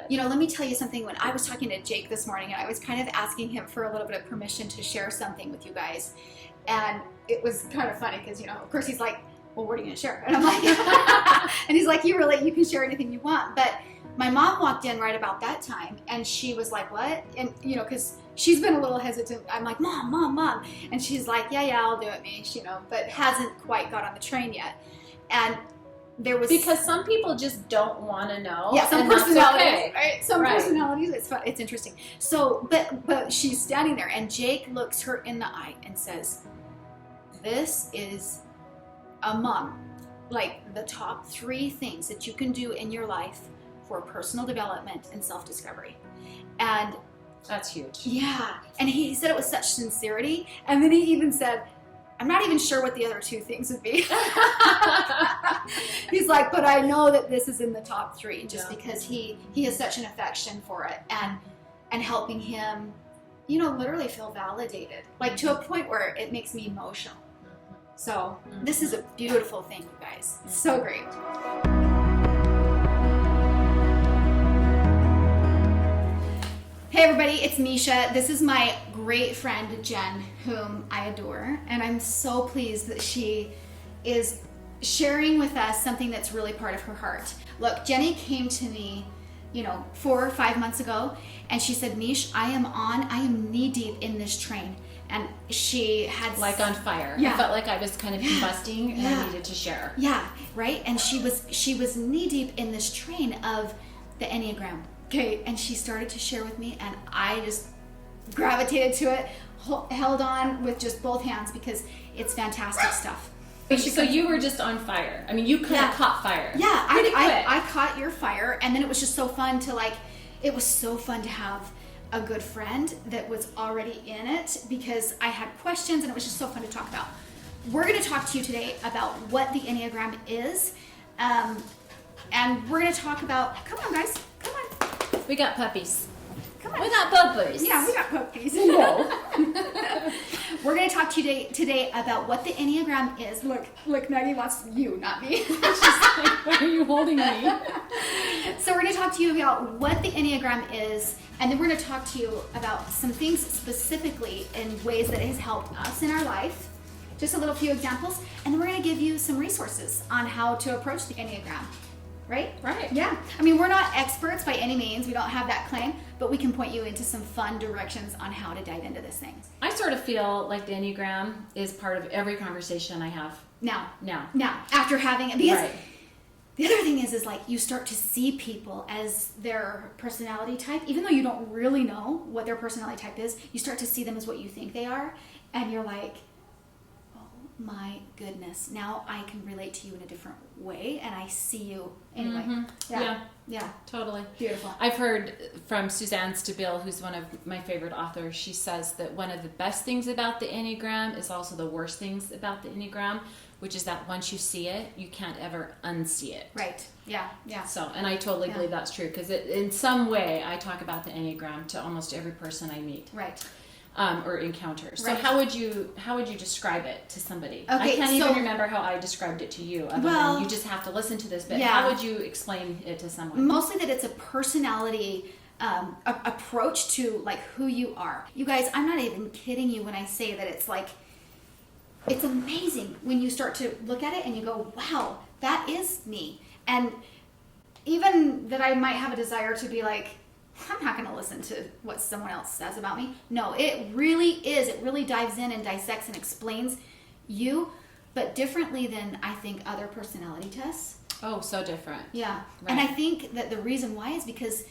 Let me tell you something. When I was talking to Jake this morning, and I was kind of asking him for a little bit of permission to share something with you guys, and it was kind of funny because, of course he's like, well, what are you going to share? And I'm like, and he's like, you can share anything you want. But my mom walked in right about that time, and she was like, what? And, because she's been a little hesitant. I'm like, Mom. And she's like, yeah, I'll do it, Mish, but hasn't quite got on the train yet. And there was... Because some people just don't want to know. Yeah, some personalities, okay. right? Some personalities, it's fun, it's interesting. So, but she's standing there, and Jake looks her in the eye and says, this is among, the top 3 things that you can do in your life for personal development and self-discovery. And that's huge. Yeah. And he said it with such sincerity. And then he even said, I'm not even sure what the other 2 things would be. He's like, but I know that this is in the top 3 just because he has such an affection for it and helping him, literally feel validated, to a point where it makes me emotional. So this is a beautiful thing, you guys. So great. Hey everybody, it's Mesha. This is my great friend Jen, whom I adore, and I'm so pleased that she is sharing with us something that's really part of her heart. Look, Jenny came to me, 4 or 5 months ago, and she said, Mish, I am knee deep in this train. And she had... Like on fire. Yeah. I felt like I was kind of combusting and I needed to share. Yeah, right? And she was knee deep in this train of the Enneagram. Okay, and she started to share with me, and I just gravitated to it, held on with just both hands because it's fantastic stuff. So you were just on fire. I mean, you kind of caught fire. Yeah, I caught your fire, and then it was just so fun to it was so fun to have a good friend that was already in it because I had questions, and it was just so fun to talk about. We're going to talk to you today about what the Enneagram is, and we're going to talk about, come on guys, come on. We got puppies. Come on. We got puppies. Yeah, we got puppies. No. We're going to talk to you today about what the Enneagram is. Look, Maggie wants you, not me. She's like, why are you holding me? So we're going to talk to you about what the Enneagram is, and then we're going to talk to you about some things specifically in ways that it has helped us in our life. Just a little few examples, and then we're going to give you some resources on how to approach the Enneagram. Right? Right. Yeah. I mean, we're not experts by any means. We don't have that claim, but we can point you into some fun directions on how to dive into this thing. I sort of feel like the Enneagram is part of every conversation I have. Now, after having it, because the other thing is you start to see people as their personality type, even though you don't really know what their personality type is, you start to see them as what you think they are, and you're like, my goodness, now I can relate to you in a different way, and I see you anyway. Mm-hmm. Yeah, totally beautiful. I've heard from Suzanne Stabile, who's one of my favorite authors. She says that one of the best things about the Enneagram is also the worst things about the Enneagram, which is that once you see it, you can't ever unsee it. Right. Yeah. So, and I totally believe that's true because in some way I talk about the Enneagram to almost every person I meet. Right. Or encounter. So right. how would you describe it to somebody? Okay, I can't even remember how I described it to you. Other than you just have to listen to this. But how would you explain it to someone? Mostly that it's a personality approach to who you are. You guys, I'm not even kidding you when I say that it's amazing when you start to look at it and you go, wow, that is me. And even that I might have a desire to be like, I'm not going to listen to what someone else says about me. No, it really is. It really dives in and dissects and explains you, but differently than I think other personality tests. Oh, so different. Yeah. Right. And I think that the reason why is because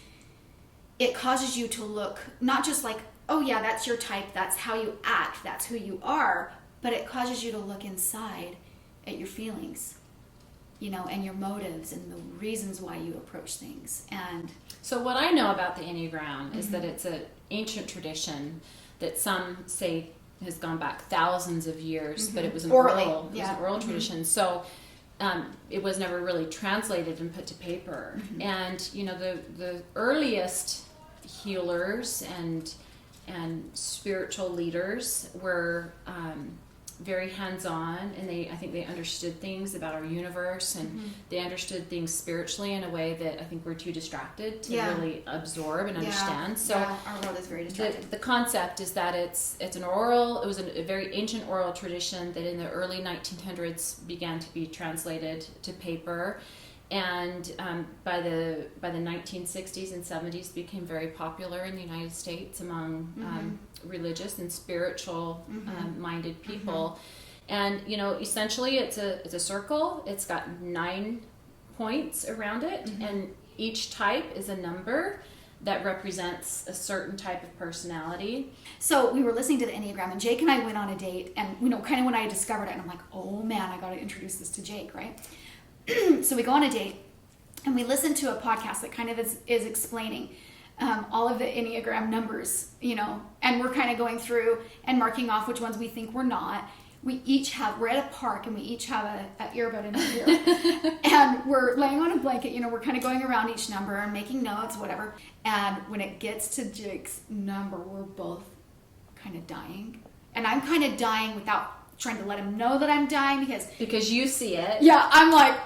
it causes you to look not just like, oh yeah, that's your type, that's how you act, that's who you are, but it causes you to look inside at your feelings, and your motives and the reasons why you approach things. And so what I know about the Enneagram is that it's an ancient tradition that some say has gone back thousands of years, but it was an oral tradition. So it was never really translated and put to paper. And the earliest healers and spiritual leaders were very hands-on, and I think they understood things about our universe, and they understood things spiritually in a way that I think we're too distracted to really absorb and understand. So our world is very distracted. The concept is that it was a very ancient oral tradition that in the early 1900s began to be translated to paper, and by the 1960s and 70s became very popular in the United States among religious and spiritual minded people. And essentially it's a circle. It's got 9 points around it, and each type is a number that represents a certain type of personality. So we were listening to the Enneagram, and Jake and I went on a date, and kind of when I discovered it, and I'm like, oh man, I got to introduce this to Jake, right? So we go on a date, and we listen to a podcast that kind of is explaining all of the Enneagram numbers, and we're kind of going through and marking off which ones we think we're not. We're at a park, and we each have an earbud in our ear. And we're laying on a blanket, we're kind of going around each number and making notes, whatever. And when it gets to Jake's number, we're both kind of dying. And I'm kind of dying without trying to let him know that I'm dying because you see it. Yeah, I'm like,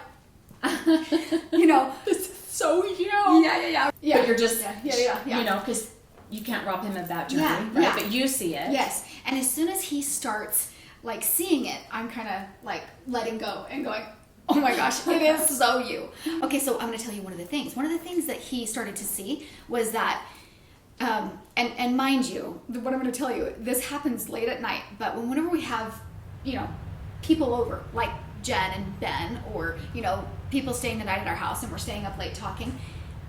this is so you. Yeah. But you're just, because you can't rob him of that journey, right? Yeah. But you see it. Yes. And as soon as he starts seeing it, I'm kind of letting go and going, oh my gosh, it is so you. Okay, so I'm going to tell you one of the things. One of the things that he started to see was that, and mind you, what I'm going to tell you, this happens late at night, but whenever we have, people over, like Jen and Ben, or, people staying the night at our house and we're staying up late talking,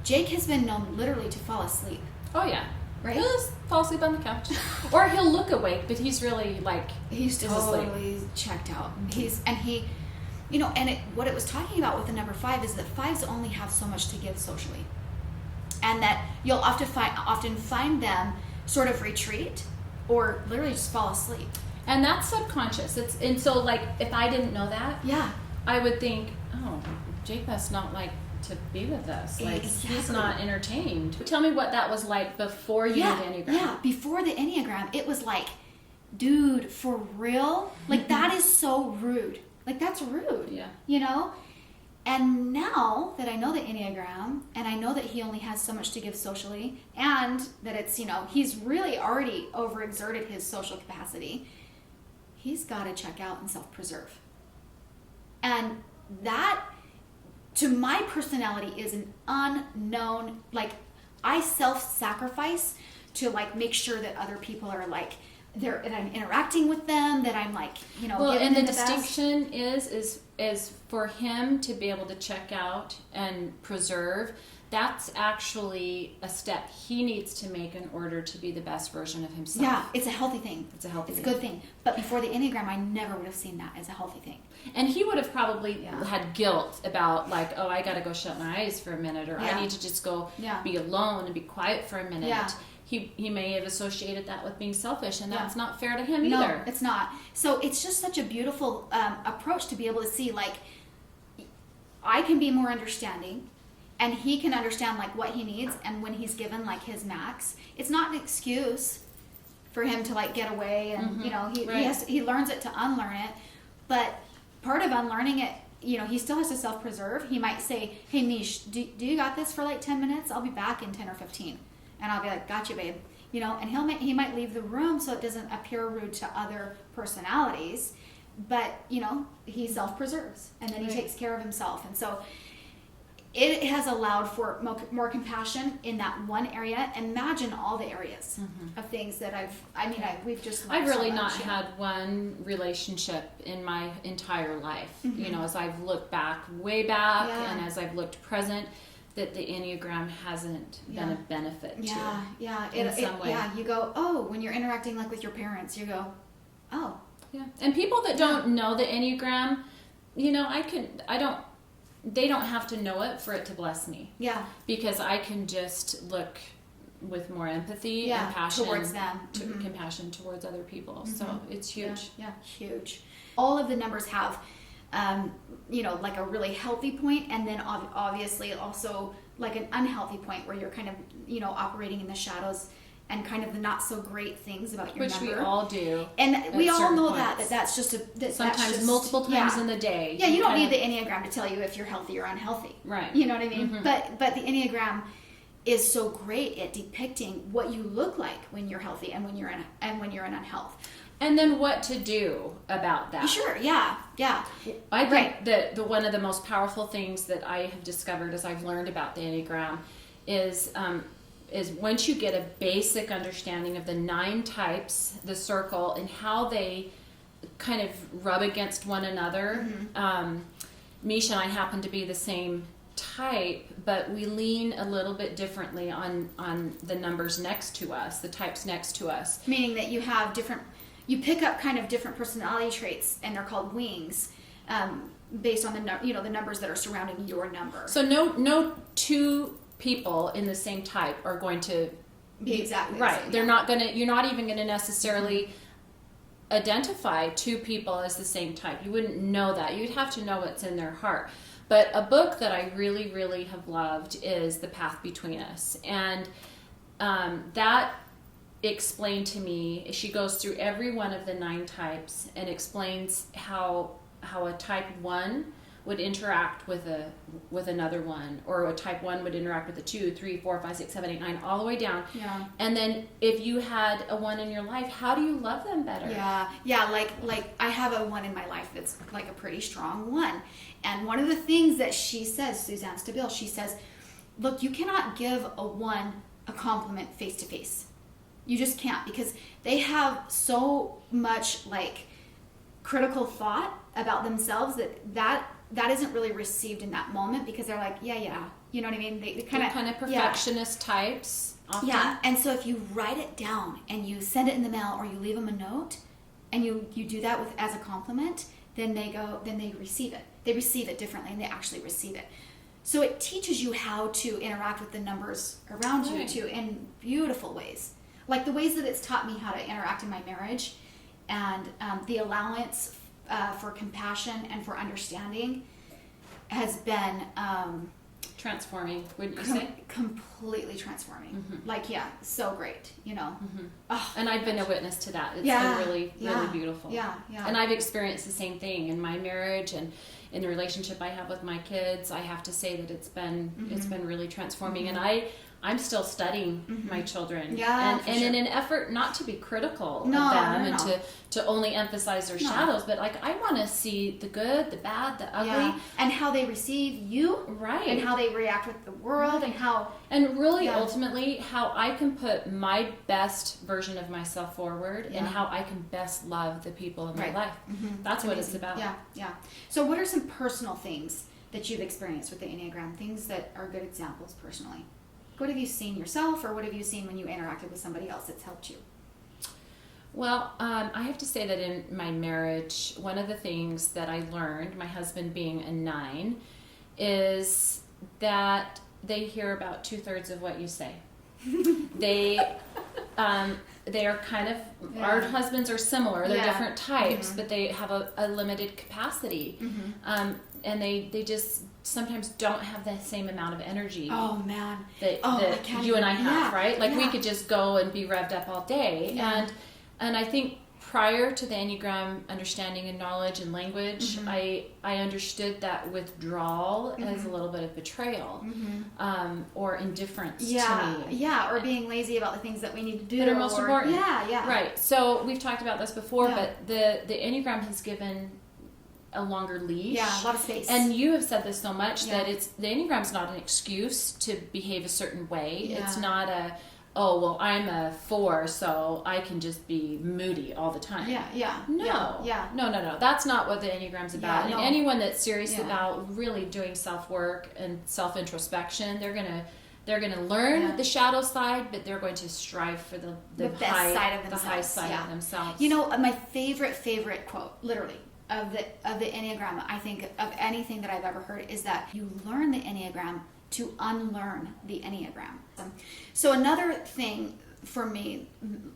Jake has been known literally to fall asleep. Oh, yeah. Right? He'll just fall asleep on the couch. Or he'll look awake, but he's really he's totally checked out. What it was talking about with the number 5 is that 5s only have so much to give socially. And that you'll often find them sort of retreat or literally just fall asleep. And that's subconscious. So if I didn't know that, I would think, oh, Jake must not like to be with us. Exactly. He's not entertained. Tell me what that was like before you knew the Enneagram. Yeah, before the Enneagram, it was like, dude, for real? That is so rude. That's rude. Yeah. And now that I know the Enneagram, and I know that he only has so much to give socially, and that it's, he's really already overexerted his social capacity, he's got to check out and self-preserve. And that, to my personality, is an unknown, I self-sacrifice to make sure that other people are that I'm interacting with them, that I'm and the distinction is for him to be able to check out and preserve. That's actually a step he needs to make in order to be the best version of himself. Yeah, it's a healthy thing. It's a good thing. But before the Enneagram, I never would have seen that as a healthy thing. And he would have probably had guilt about oh, I got to go shut my eyes for a minute, or I need to just go be alone and be quiet for a minute. Yeah. He may have associated that with being selfish, and that's not fair to him either. No, it's not. So it's just such a beautiful approach to be able to see, I can be more understanding, and he can understand what he needs, and when he's given his max, it's not an excuse for him to get away, and he learns it to unlearn it. But part of unlearning it, he still has to self-preserve. He might say, hey Mish, do you got this for 10 minutes? I'll be back in 10 or 15. And I'll be like, gotcha, babe. And he might leave the room so it doesn't appear rude to other personalities, but he self-preserves, and then he takes care of himself. And so it has allowed for more compassion in that one area. Imagine all the areas of things that we've just learned. I've really not had one relationship in my entire life. As I've looked way back, and as I've looked present, that the Enneagram hasn't been a benefit to. In some way. Yeah, you go, oh, when you're interacting with your parents, you go, oh. Yeah. And people that don't know the Enneagram, they don't have to know it for it to bless me. Yeah. Because I can just look with more empathy and passion towards them. Compassion towards other people. So it's huge. Yeah, huge. All of the numbers have a really healthy point, and then obviously also an unhealthy point where you're kind of operating in the shadows, and kind of the not so great things about your Which number. we all do. And we all know points. that's just sometimes multiple times in the day. Yeah, you don't need the Enneagram to tell you if you're healthy or unhealthy. Right. You know what I mean? But the Enneagram is so great at depicting what you look like when you're healthy and when you're in unhealth. And then what to do about that. Sure, yeah. I think that the one of the most powerful things that I have discovered as I've learned about the Enneagram is once you get a basic understanding of the 9 types, the circle, and how they kind of rub against one another. Mesha and I happen to be the same type, but we lean a little bit differently on the numbers next to us, the types next to us. Meaning that you pick up kind of different personality traits, and they're called wings, based on the numbers that are surrounding your number. So no 2 people in the same type are going to be exactly right. The same, They're not going to. You're not even going to necessarily identify 2 people as the same type. You wouldn't know that. You'd have to know what's in their heart. But a book that I really, really have loved is The Path Between Us, and that explained to me. She goes through every one of the 9 types and explains how a type 1 would interact with another one, or a type 1 would interact with a 2, 3, 4, 5, 6, 7, 8, 9, all the way down. Yeah. And then if you had a 1 in your life, how do you love them better? Yeah. Like I have a 1 in my life that's like a pretty strong 1, and one of the things that she says, Suzanne Stabile, she says, look, you cannot give a 1 a compliment face to face. You just can't, because they have so much like critical thought about themselves that isn't really received in that moment, because they're like, yeah, you know what I mean? They kind of perfectionist types often. Yeah, and so if you write it down and you send it in the mail, or you leave them a note, and you do that as a compliment, then they receive it. They receive it differently, and they actually receive it. So it teaches you how to interact with the numbers around you too, in beautiful ways. Like the ways that it's taught me how to interact in my marriage, and the allowance for compassion and for understanding has been transforming, wouldn't you say? Completely transforming. Like, so great, Oh, and I've been a witness to that. It's been really, really beautiful. Yeah. And I've experienced the same thing in my marriage and in the relationship I have with my kids. I have to say that it's been really transforming, and I'm still studying my children, and in an effort not to be critical of them and to only emphasize their shadows, but like I want to see the good, the bad, the ugly, and how they receive you, and how they react with the world, and really ultimately how I can put my best version of myself forward, and how I can best love the people in my life. That's what it's about. Yeah. So what are some personal things that you've experienced with the Enneagram? Things that are good examples personally. What have you seen yourself, or what have you seen when you interacted with somebody else that's helped you? Well, I have to say that in my marriage, one of the things that I learned, my husband being a 9, is that they hear about 2/3 of what you say. They are kind of, our husbands are similar. They're different types, but they have a limited capacity. And they just sometimes don't have the same amount of energy. Oh, man. That you and I have, right? Like we could just go and be revved up all day. And I think prior to the Enneagram understanding and knowledge and language, I understood that withdrawal as a little bit of betrayal, or indifference to me. Yeah, or being lazy about the things that we need to do. That are most important. Yeah. Right. So we've talked about this before, but the Enneagram has given a longer leash. Yeah, a lot of space. And you have said this so much that the Enneagram's not an excuse to behave a certain way. Yeah. It's not I'm a 4, so I can just be moody all the time. No. That's not what the Enneagram's about. And anyone that's serious about really doing self-work and self-introspection, they're gonna learn the shadow side, but they're going to strive for the best high side of themselves. The high side of themselves. My favorite quote, literally, of the Enneagram, I think, of anything that I've ever heard, is that you learn the Enneagram to unlearn the Enneagram. So another thing for me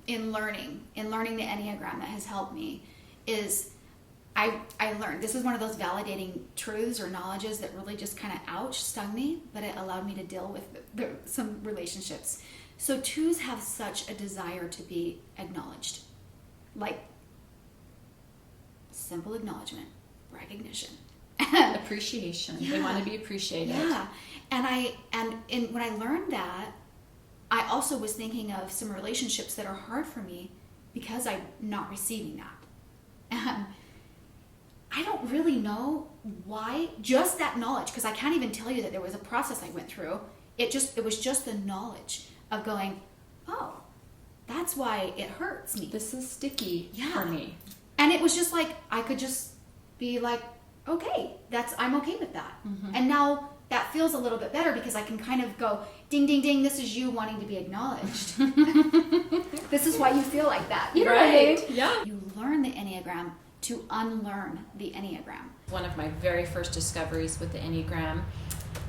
in learning the Enneagram that has helped me is I learned, this is one of those validating truths or knowledges that really just kind of stung me, but it allowed me to deal with some relationships. So 2s have such a desire to be acknowledged. Like, simple acknowledgement, recognition. Appreciation. Yeah. They want to be appreciated. Yeah. And when I learned that, I also was thinking of some relationships that are hard for me because I'm not receiving that. And I don't really know why, just that knowledge, because I can't even tell you that there was a process I went through. It was just the knowledge of going, oh, that's why it hurts me. This is sticky for me. And it was just like, I could just be like, okay, I'm okay with that. Mm-hmm. And now that feels a little bit better because I can kind of go, ding, ding, ding, this is you wanting to be acknowledged. This is why you feel like that. You know what I mean? Yeah. You learn the Enneagram to unlearn the Enneagram. One of my very first discoveries with the Enneagram,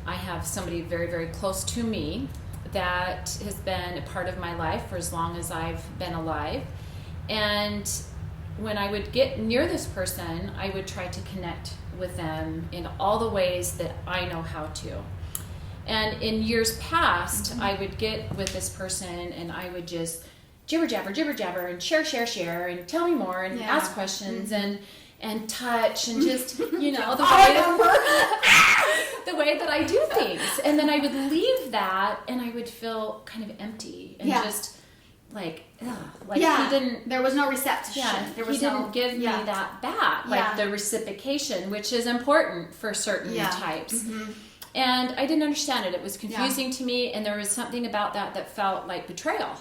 I have somebody very, very close to me that has been a part of my life for as long as I've been alive. And when I would get near this person, I would try to connect with them in all the ways that I know how to. And in years past, I would get with this person and I would just jibber jabber, and share, and tell me more, and ask questions, and touch, and just, the way that I do things. And then I would leave that, and I would feel kind of empty, and just like, he didn't. There was no reception. Yeah, he didn't give me that back, like the reciprocation, which is important for certain types. Mm-hmm. And I didn't understand it. It was confusing to me, and there was something about that felt like betrayal.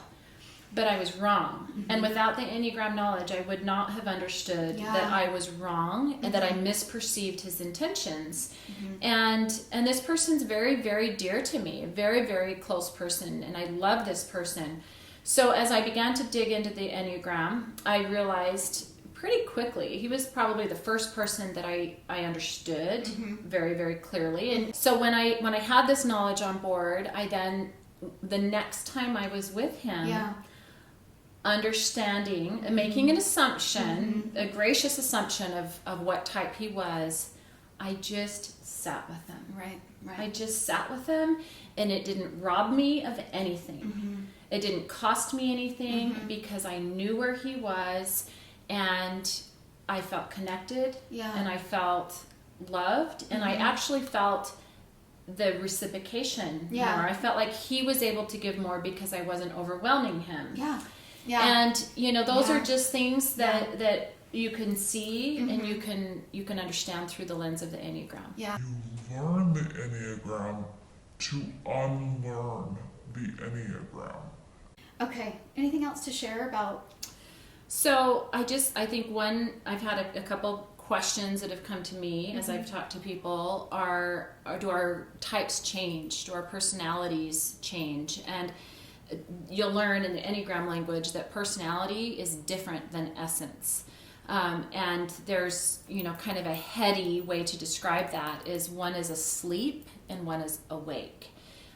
But I was wrong. Mm-hmm. And without the Enneagram knowledge, I would not have understood that I was wrong and that I misperceived his intentions. Mm-hmm. And this person's very, very dear to me, a very, very close person, and I love this person. So as I began to dig into the Enneagram, I realized pretty quickly, he was probably the first person that I understood very, very clearly. And so when I had this knowledge on board, I then, the next time I was with him, understanding and making an assumption, a gracious assumption of what type he was, I just sat with him. Right. I just sat with him, and it didn't rob me of anything. Mm-hmm. It didn't cost me anything because I knew where he was, and I felt connected, and I felt loved, and I actually felt the reciprocation more. I felt like he was able to give more because I wasn't overwhelming him. And those are just things that you can see and you can understand through the lens of the Enneagram. You learn the Enneagram to unlearn the Enneagram. Okay. Anything else to share about? So I think I've had a couple questions that have come to me as I've talked to people are do our types change? Do our personalities change? And you'll learn in the Enneagram language that personality is different than essence. And there's, kind of a heady way to describe that is one is asleep and one is awake.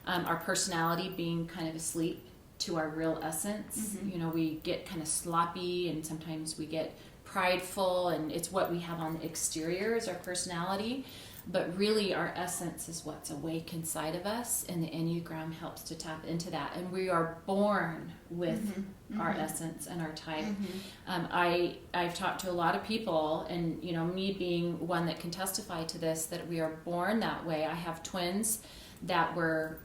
Our personality being kind of asleep to our real essence. We get kind of sloppy and sometimes we get prideful, and it's what we have on the exterior is our personality. But really our essence is what's awake inside of us, and the Enneagram helps to tap into that. And we are born with our essence and our type. I've talked to a lot of people, and me being one that can testify to this, that we are born that way. I have twins that were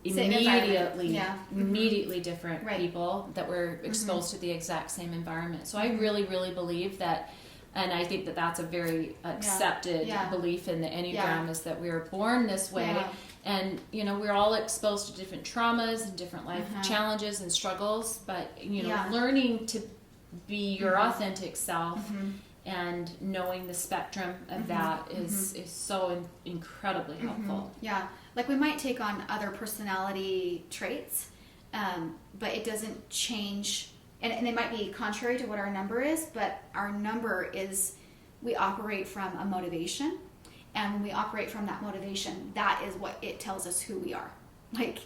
immediately different people that were exposed to the exact same environment. So I really, really believe that. And I think that that's a very accepted belief in the Enneagram is that we are born this way. And, we're all exposed to different traumas and different life challenges and struggles. But, learning to be your authentic self and knowing the spectrum of that is so incredibly helpful. Yeah. Like we might take on other personality traits, but it doesn't change. And they might be contrary to what our number is, but our number is, we operate from a motivation. And when we operate from that motivation, that is what it tells us who we are. Like,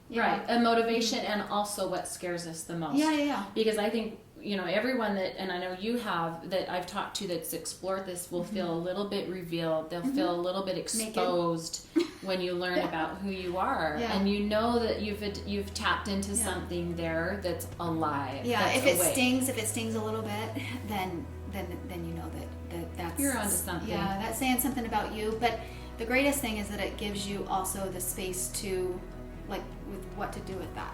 a motivation and also what scares us the most. Yeah. Because I think everyone that, and I know you have, that I've talked to that's explored this will feel a little bit revealed. They'll feel a little bit exposed when you learn about who you are, and you know that you've tapped into something there that's alive. Yeah, that's if it awake. stings a little bit, then you know that's you're onto something. Yeah, that's saying something about you. But the greatest thing is that it gives you also the space to, like, with what to do with that.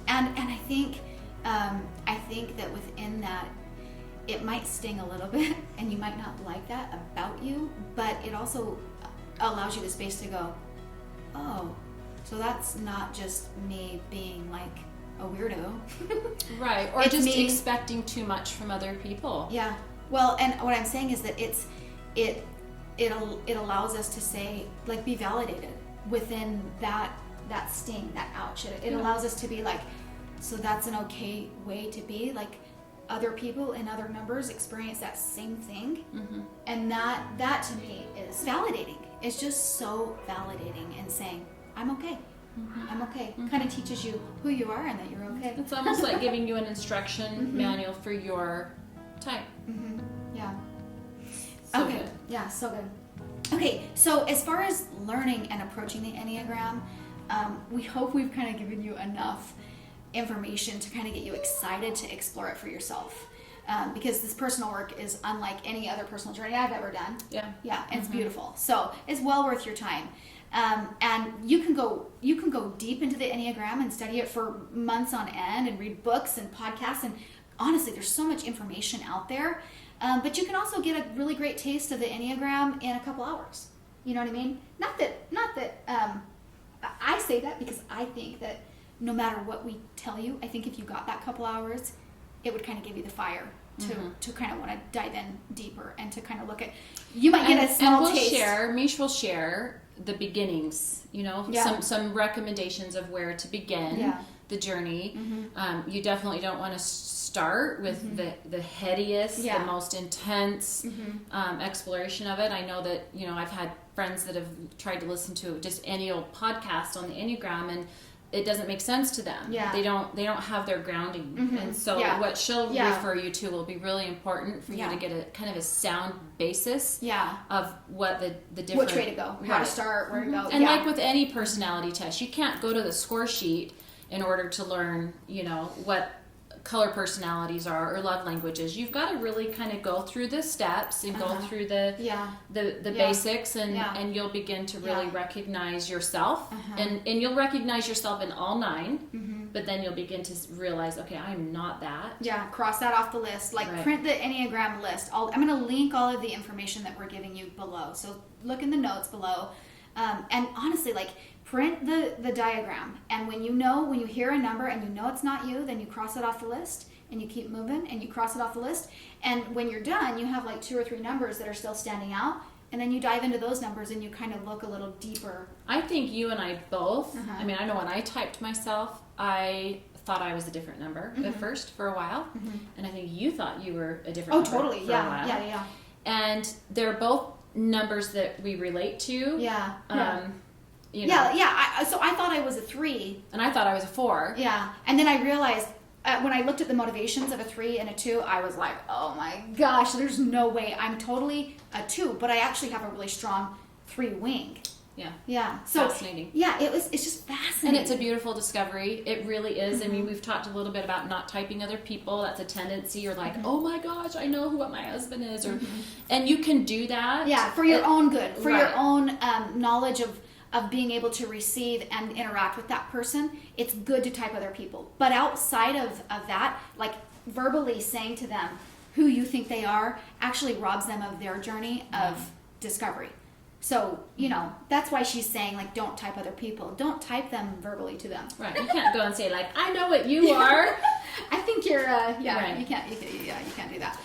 And I think that within that, it might sting a little bit, and you might not like that about you, but it also allows you the space to go, oh, so that's not just me being like a weirdo. Right, or it's just me expecting too much from other people. Yeah. Well, and what I'm saying is that it allows us to say, like, be validated within that sting, that ouch. It allows us to be like, so that's an okay way to be. Like, other people and other members experience that same thing, and that to me is validating. It's just so validating, and saying, I'm okay. I'm okay. Kind of teaches you who you are and that you're okay. It's almost like giving you an instruction manual for your type. Yeah. So okay. good. Yeah, so good. Okay, so as far as learning and approaching the Enneagram, we hope we've kind of given you enough information to kind of get you excited to explore it for yourself. Because this personal work is unlike any other personal journey I've ever done. Yeah. Yeah, it's beautiful. So it's well worth your time. And you can go deep into the Enneagram and study it for months on end and read books and podcasts. And honestly, there's so much information out there. But you can also get a really great taste of the Enneagram in a couple hours. You know what I mean? Not that I say that because I think that no matter what we tell you, I think if you got that couple hours, it would kind of give you the fire to kind of want to dive in deeper and to kind of look at. You might get a small taste. Mish will share the beginnings, some recommendations of where to begin the journey. You definitely don't want to start with the headiest, the most intense exploration of it. I know that, I've had friends that have tried to listen to just any old podcast on the Enneagram, and it doesn't make sense to them. Yeah. They don't have their grounding. And so what she'll refer you to will be really important for you to get a kind of a sound basis of what the different... Which way to go, how to start, where to go. And like with any personality test, you can't go to the score sheet in order to learn, what color personalities are or love languages. You've got to really kind of go through the steps and go through the basics, and you'll begin to really recognize yourself, and you'll recognize yourself in all 9, but then you'll begin to realize, okay, I'm not that. Yeah, cross that off the list. Print the Enneagram list. I'm going to link all of the information that we're giving you below. So look in the notes below. And honestly, print the diagram, and when you hear a number and you know it's not you, then you cross it off the list and you keep moving and you cross it off the list, and when you're done you have 2 or 3 numbers that are still standing out, and then you dive into those numbers and you kind of look a little deeper. I think you and I both, I mean, I know when I typed myself, I thought I was a different number at first for a while, and I think you thought you were a different number totally for a while. Yeah And they're both numbers that we relate to. So I thought I was a 3. And I thought I was a 4. Yeah. And then I realized when I looked at the motivations of a 3 and a 2, I was like, oh my gosh, there's no way. I'm totally a 2, but I actually have a really strong 3 wing. Yeah. Yeah. So fascinating. Yeah, it's just fascinating. And it's a beautiful discovery. It really is. I mean, we've talked a little bit about not typing other people. That's a tendency. You're like, oh my gosh, I know what my husband is, or and you can do that. Yeah, for your own good, for your own knowledge of being able to receive and interact with that person. It's good to type other people. But outside of that, verbally saying to them who you think they are actually robs them of their journey of discovery. So, that's why she's saying, don't type other people. Don't type them verbally to them. Right. You can't go and say, I know what you are. I think you're, right. you can't do that.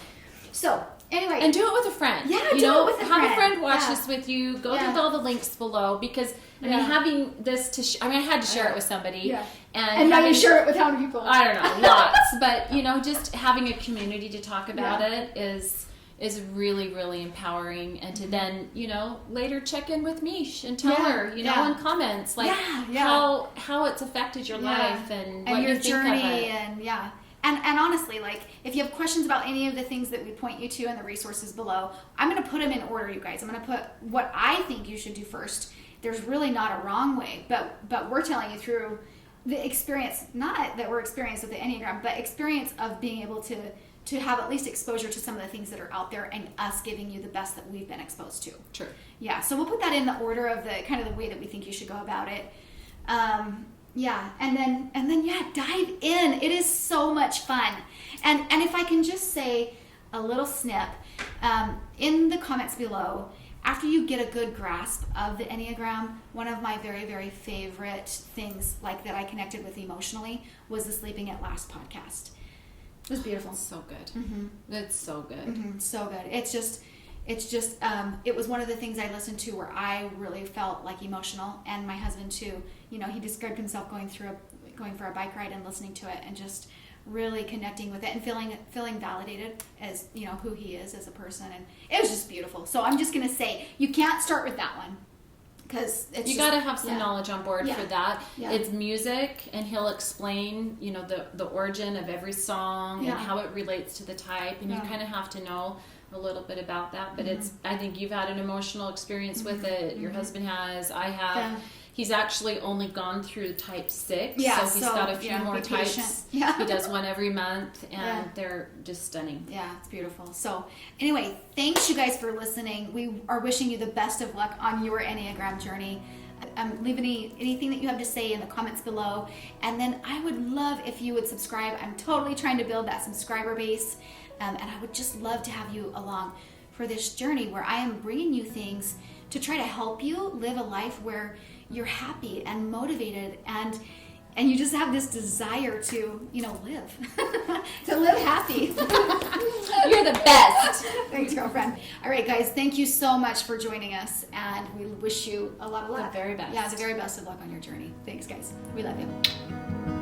So, anyway. And do it with a friend. Yeah, do it with a friend. Have a friend watch this with you. Go to all the links below, because, I mean, having this I had to share it with somebody. Yeah. And now you share it with how many people? I don't know, lots. But, just having a community to talk about it is really, really empowering. And to then, later check in with Mish and tell her, in comments, how it's affected your life and what your you think journey of it. and And honestly, like, if you have questions about any of the things that we point you to in the resources below, I'm going to put them in order, you guys. I'm going to put what I think you should do first. There's really not a wrong way, but we're telling you through the experience, not that we're experienced with the Enneagram, but experience of being able to have at least exposure to some of the things that are out there and us giving you the best that we've been exposed to. Sure. Yeah, so we'll put that in the order of the kind of the way that we think you should go about it. Yeah, and then dive in. It is so much fun. And if I can just say a little snip, in the comments below, after you get a good grasp of the Enneagram, one of my very, very favorite things like that I connected with emotionally was the Sleeping at Last podcast. It was beautiful. So good. Mm-hmm. It's so good. Mm-hmm. So good. It's just it was one of the things I listened to where I really felt like emotional, and my husband too. He described himself going for a bike ride and listening to it and just really connecting with it and feeling validated as who he is as a person, and it was just beautiful. So I'm just gonna say you can't start with that one because you got to have some knowledge on board for that. Yeah. It's music, and he'll explain the origin of every song and how it relates to the type, and you kind of have to know a little bit about that. But I think you've had an emotional experience with it. Your husband has. I have. Yeah. He's actually only gone through type 6, so he's got a few more types. Yeah. He does one every month, and they're just stunning. Yeah, it's beautiful. So anyway, thanks you guys for listening. We are wishing you the best of luck on your Enneagram journey. Leave anything that you have to say in the comments below, and then I would love if you would subscribe. I'm totally trying to build that subscriber base, and I would just love to have you along for this journey where I am bringing you things to try to help you live a life where you're happy and motivated and you just have this desire to live to live happy. You're the best. Thanks, girlfriend. All right, guys, thank you so much for joining us, and we wish you a lot of luck. The very best. Yeah, the very best of luck on your journey. Thanks, guys. We love you.